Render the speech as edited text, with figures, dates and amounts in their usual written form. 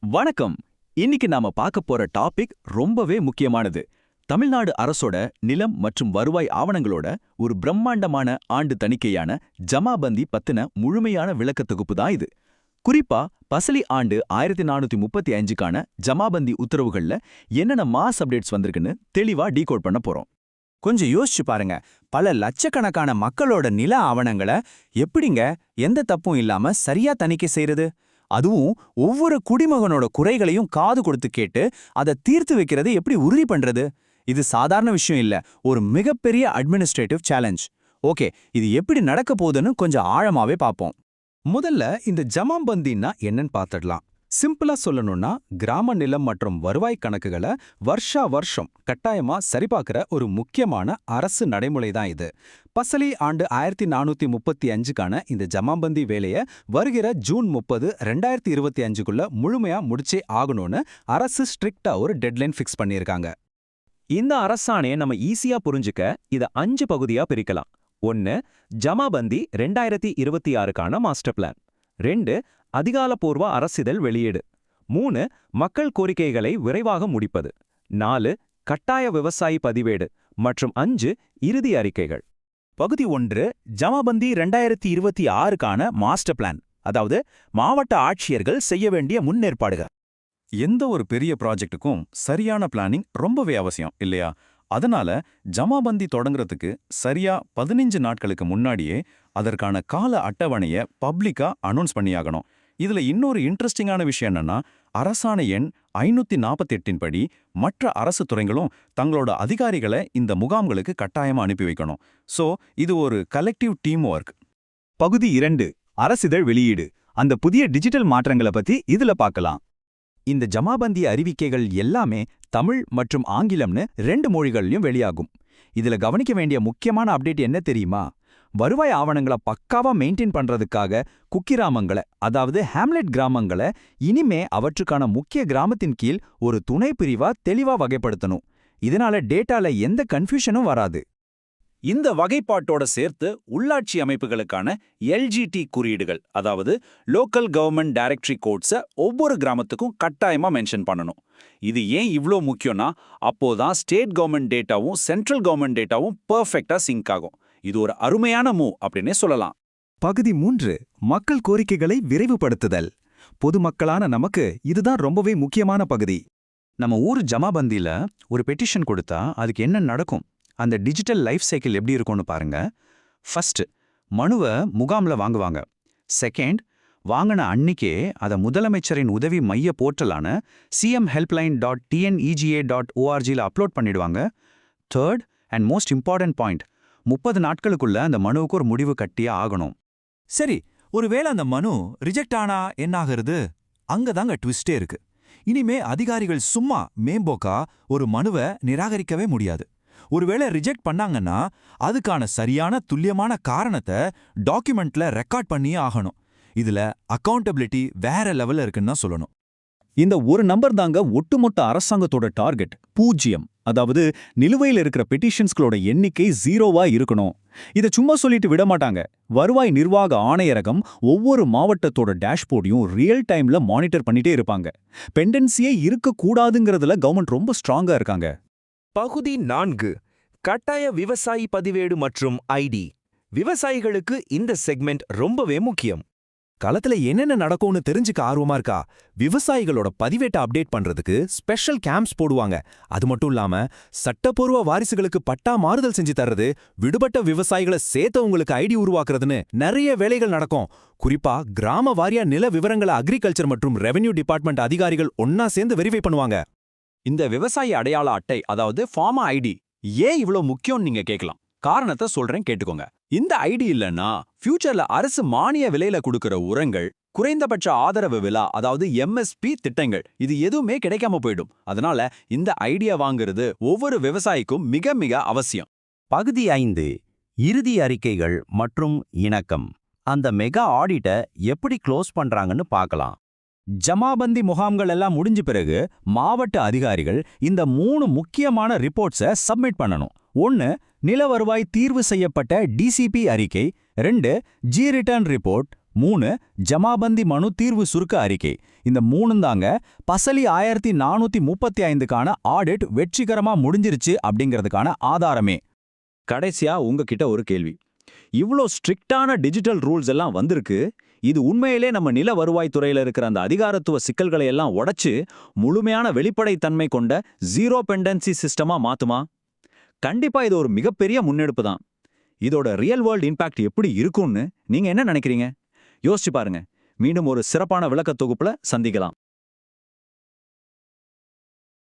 வணக்கம். இன்னைக்கு நாம பார்க்க போற டாபிக் ரொம்பவே முக்கியமானது. தமிழ்நாடு அரசோட நிலம் மற்றும் வருவாய் ஆவணங்களோட ஒரு பிரம்மாண்டமான ஆண்டு தணிக்கையான ஜமாபந்தி பத்தின முழுமையான விளக்க தொகுப்பு தான் இது. குறிப்பா பசலி ஆண்டு 1435க்கான ஜமாபந்தி உத்தரவுகள்ல என்னென்ன மாஸ் அப்டேட்ஸ் வந்திருக்குன்னு தெளிவா டீகோட் பண்ண போறோம். கொஞ்சம் யோசிச்சு பாருங்க. பல லட்சக்கணக்கான மக்களோட நில ஆவணங்களை எப்படிங்க எந்த தப்பும் இல்லாம சரியா தணிக்கை செய்யறது? அதுவும் ஒவ்வொரு குடிமகனோட குறைகளையும் காது கொடுத்து கேட்டு அதை தீர்த்து வைக்கிறது எப்படி உறுதி பண்றது? இது சாதாரண விஷயம் இல்ல, ஒரு மிகப்பெரிய அட்மினிஸ்ட்ரேட்டிவ் சேலஞ்ச். ஓகே, இது எப்படி நடக்க போகுதுன்னு கொஞ்சம் ஆழமாவே பார்ப்போம். முதல்ல இந்த ஜமாபந்தின்னா என்னன்னு பார்த்துடலாம். சிம்பிளா சொல்லணும்னா, கிராம நிலம் மற்றும் வருவாய் கணக்குகளை வருஷா வருஷம் கட்டாயமா சரிபார்க்கிற ஒரு முக்கியமான அரசு நடைமுறை தான் இது. பசலி ஆண்டு 1435க்கான இந்த ஜமாபந்தி வேலையை வருகிற ஜூன் 30, 2025க்குள்ள முழுமையா முடிச்சே ஆகணும்னு அரசு ஸ்ட்ரிக்டா ஒரு டெட்லைன் ஃபிக்ஸ் பண்ணியிருக்காங்க. இந்த அரசாணையை நம்ம ஈஸியா புரிஞ்சுக்க இதை 5 பகுதியா பிரிக்கலாம். 1. ஜமாபந்தி 2026க்கான மாஸ்டர் பிளான். 2. அதிகாரப்பூர்வ அரசிதழ் வெளியீடு. 3. மக்கள் கோரிக்கைகளை விரைவாக முடிப்பது. 4. கட்டாய விவசாயி பதிவேடு. மற்றும் 5. இறுதி அறிக்கைகள். பகுதி 1, ஜமாபந்தி 2026க்கான மாஸ்டர் பிளான், அதாவது மாவட்ட ஆட்சியர்கள் செய்ய வேண்டிய முன்னேற்பாடுகள். எந்த ஒரு பெரிய ப்ராஜெக்ட்டுக்கும் சரியான பிளானிங் ரொம்பவே அவசியம் இல்லையா? அதனால ஜமாபந்தி தொடங்குறதுக்கு சரியா 15 நாட்களுக்கு முன்னாடியே அதற்கான கால அட்டவணையை பப்ளிக்கா அனௌன்ஸ் பண்ணியாகணும். இதுல இன்னொரு இன்ட்ரெஸ்டிங்கான விஷயம் என்னன்னா, அரசாணை எண் 548 படி மற்ற அரசு துறைகளும் தங்களோட அதிகாரிகளை இந்த முகாம்களுக்கு கட்டாயமா அனுப்பி வைக்கணும். சோ இது ஒரு கலெக்டிவ் டீம் ஒர்க். பகுதி 2, அரசிதழ் வெளியீடு. அந்த புதிய டிஜிட்டல் மாற்றங்களை பத்தி இதுல பார்க்கலாம். இந்த ஜமாபந்தி அறிவிக்கைகள் எல்லாமே தமிழ் மற்றும் ஆங்கிலம்னு 2 மொழிகள்லயும் வெளியாகும். இதுல கவனிக்க வேண்டிய முக்கியமான அப்டேட் என்ன தெரியுமா? வருவாய் ஆவணங்களை பக்காவா மெயின்டைன் பண்றதுக்காக குக்கிராமங்களை, அதாவது ஹேம்லெட் கிராமங்களை இனிமே அவற்றுக்கான முக்கிய கிராமத்தின் கீழ் ஒரு துணை பிரிவா தெளிவா வகைப்படுத்தணும். இதனால டேட்டால எந்த கன்ஃபியூஷனும் வராது. இந்த வகைப்பாட்டோட சேர்த்து உள்ளாட்சி அமைப்புகளுக்கான எல்ஜிடி குறியீடுகள், அதாவது லோக்கல் கவர்மெண்ட் டைரக்டரி கோட்ஸை ஒவ்வொரு கிராமத்துக்கும் கட்டாயமா மென்ஷன் பண்ணணும். இது ஏன் இவ்ளோ முக்கியம்னா, அப்போதான் ஸ்டேட் கவர்மெண்ட் டேட்டாவும் சென்ட்ரல் கவர்மெண்ட் டேட்டாவும் பெர்ஃபெக்ட்டா சிங்க் ஆகும். இது ஒரு அருமையான மூவ் அப்படின்னே சொல்லலாம். பகுதி 3, மக்கள் கோரிக்கைகளை விரைவுபடுத்துதல். பொதுமக்களான நமக்கு இதுதான் ரொம்பவே முக்கியமான பகுதி. நம்ம ஊர் ஜமாபந்தியில ஒரு பெட்டிஷன் கொடுத்தா அதுக்கு என்ன நடக்கும், அந்த டிஜிட்டல் லைஃப் சைக்கிள் எப்படி இருக்கும்னு பாருங்க. ஃபர்ஸ்ட், மனுவை முகாம்ல வாங்குவாங்க. செகண்ட், வாங்கின அன்னிக்கே அதை முதலமைச்சரின் உதவி மைய போர்ட்டலான cmhelpline.tnega.orgல அப்லோட் பண்ணிடுவாங்க. Third and most important point, 30 நாட்களுக்குள்ள அந்த மனுவுக்கு ஒரு முடிவு கட்டியே ஆகணும். சரி, ஒருவேளை அந்த மனு ரிஜெக்ட் ஆனா என்னாகிறது? அங்கதாங்க ட்விஸ்டே இருக்கு. இனிமே அதிகாரிகள் சும்மா மேம்போக்கா ஒரு மனுவை நிராகரிக்கவே முடியாது. ஒருவேளை ரிஜெக்ட் பண்ணாங்கன்னா அதுக்கான சரியான துல்லியமான காரணத்தை டாக்குமெண்ட்ல ரெக்கார்ட் பண்ணியே ஆகணும். இதுல அக்கௌண்டபிலிட்டி வேற லெவல்ல இருக்குன்னு தான் சொல்லணும். இந்த ஒரு நம்பர் தாங்க ஒட்டுமொத்த அரசாங்கத்தோட டார்கெட், 0. அதாவது நிலுவையில் இருக்கிற பெட்டிஷன்ஸ்களோட எண்ணிக்கை 0வா இருக்கணும். இதை சும்மா சொல்லிட்டு விட மாட்டாங்க. வருவாய் நிர்வாக ஆணையரகம் ஒவ்வொரு மாவட்டத்தோட டேஷ்போர்டையும் ரியல் டைம்ல மானிட்டர் பண்ணிட்டே இருப்பாங்க. பெண்டன்சியே இருக்கக்கூடாதுங்கிறதுல கவர்மெண்ட் ரொம்ப ஸ்ட்ராங்கா இருக்காங்க. பகுதி 4, கட்டாய விவசாயி பதிவேடு மற்றும் ஐடி. விவசாயிகளுக்கு இந்த செக்மெண்ட் ரொம்பவே முக்கியம். களத்துல என்னென்ன நடக்கும்னு தெரிஞ்சுக்க ஆர்வமா இருக்கா? விவசாயிகளோட பதிவேட்டை அப்டேட் பண்றதுக்கு ஸ்பெஷல் கேம்ப்ஸ் போடுவாங்க. அது மட்டும் இல்லாம சட்டப்பூர்வ வாரிசுகளுக்கு பட்டா மாறுதல் செஞ்சு தர்றது, விடுபட்ட விவசாயிகளை சேர்த்தவங்களுக்கு ஐடி உருவாக்குறதுன்னு நிறைய வேலைகள் நடக்கும். குறிப்பா கிராம வாரியா நில விவரங்களை அக்ரிகல்ச்சர் மற்றும் ரெவென்யூ டிபார்ட்மெண்ட் அதிகாரிகள் ஒன்னா சேர்ந்து வெரிஃபை பண்ணுவாங்க. இந்த விவசாய அடையாள அட்டை, அதாவது ஃபார்மா ஐடி, ஏன் இவ்ளோ முக்கியம்னு நீங்க கேட்கலாம். காரணத்தை சொல்றேன், கேட்டுக்கோங்க. இந்த ஐடி இல்லைன்னா ஃபியூச்சர்ல அரசு மானிய விலையில கொடுக்கிற உரங்கள், குறைந்தபட்ச ஆதரவு விலை, அதாவது எம்எஸ்பி திட்டங்கள், இது எதுவுமே கிடைக்காம போயிடும். அதனால இந்த ஐடியா வாங்குறது ஒவ்வொரு விவசாயிக்கும் மிக மிக அவசியம். பகுதி 5, இறுதி அறிக்கைகள் மற்றும் இணக்கம். அந்த மெகா ஆடிட்டை எப்படி க்ளோஸ் பண்றாங்கன்னு பார்க்கலாம். ஜமாபந்தி முகாம்கள் எல்லாம் முடிஞ்ச பிறகு மாவட்ட அதிகாரிகள் இந்த 3 முக்கியமான ரிப்போர்ட்ஸை சப்மிட் பண்ணணும். 1. நில வருவாய் தீர்வு செய்யப்பட்ட டிசிபி அறிக்கை. 2. G return report. 3 ஜமாபந்தி மனு தீர்வு சுருக்க அறிக்கை. இந்த 3 தாங்க பசலி 1435க்கான ஆடிட் வெற்றிகரமா முடிஞ்சிருச்சு அப்படிங்கிறதுக்கான ஆதாரமே. கடைசியா உங்ககிட்ட ஒரு கேள்வி. இவ்ளோ ஸ்ட்ரிக்டான டிஜிட்டல் ரூல்ஸ் எல்லாம் வந்திருக்கு. இது உண்மையிலே நம்ம நில வருவாய் துறையில இருக்கிற அந்த அதிகாரத்துவ சிக்கல்களை எல்லாம் உடைச்சு முழுமையான வெளிப்படைத்தன்மை கொண்ட ஜீரோ பெண்டன்சி சிஸ்டமா மாத்துமா? கண்டிப்பா இது ஒரு மிகப்பெரிய முன்னெடுப்பு தான். இதோட ரியல் வேர்ல்ட் இம்பாக்ட் எப்படி இருக்கும்னு நீங்க என்ன நினைக்கிறீங்க? யோசிச்சு பாருங்க. மீண்டும் ஒரு சிறப்பான விளக்கத் தொகுப்புல சந்திக்கலாம்.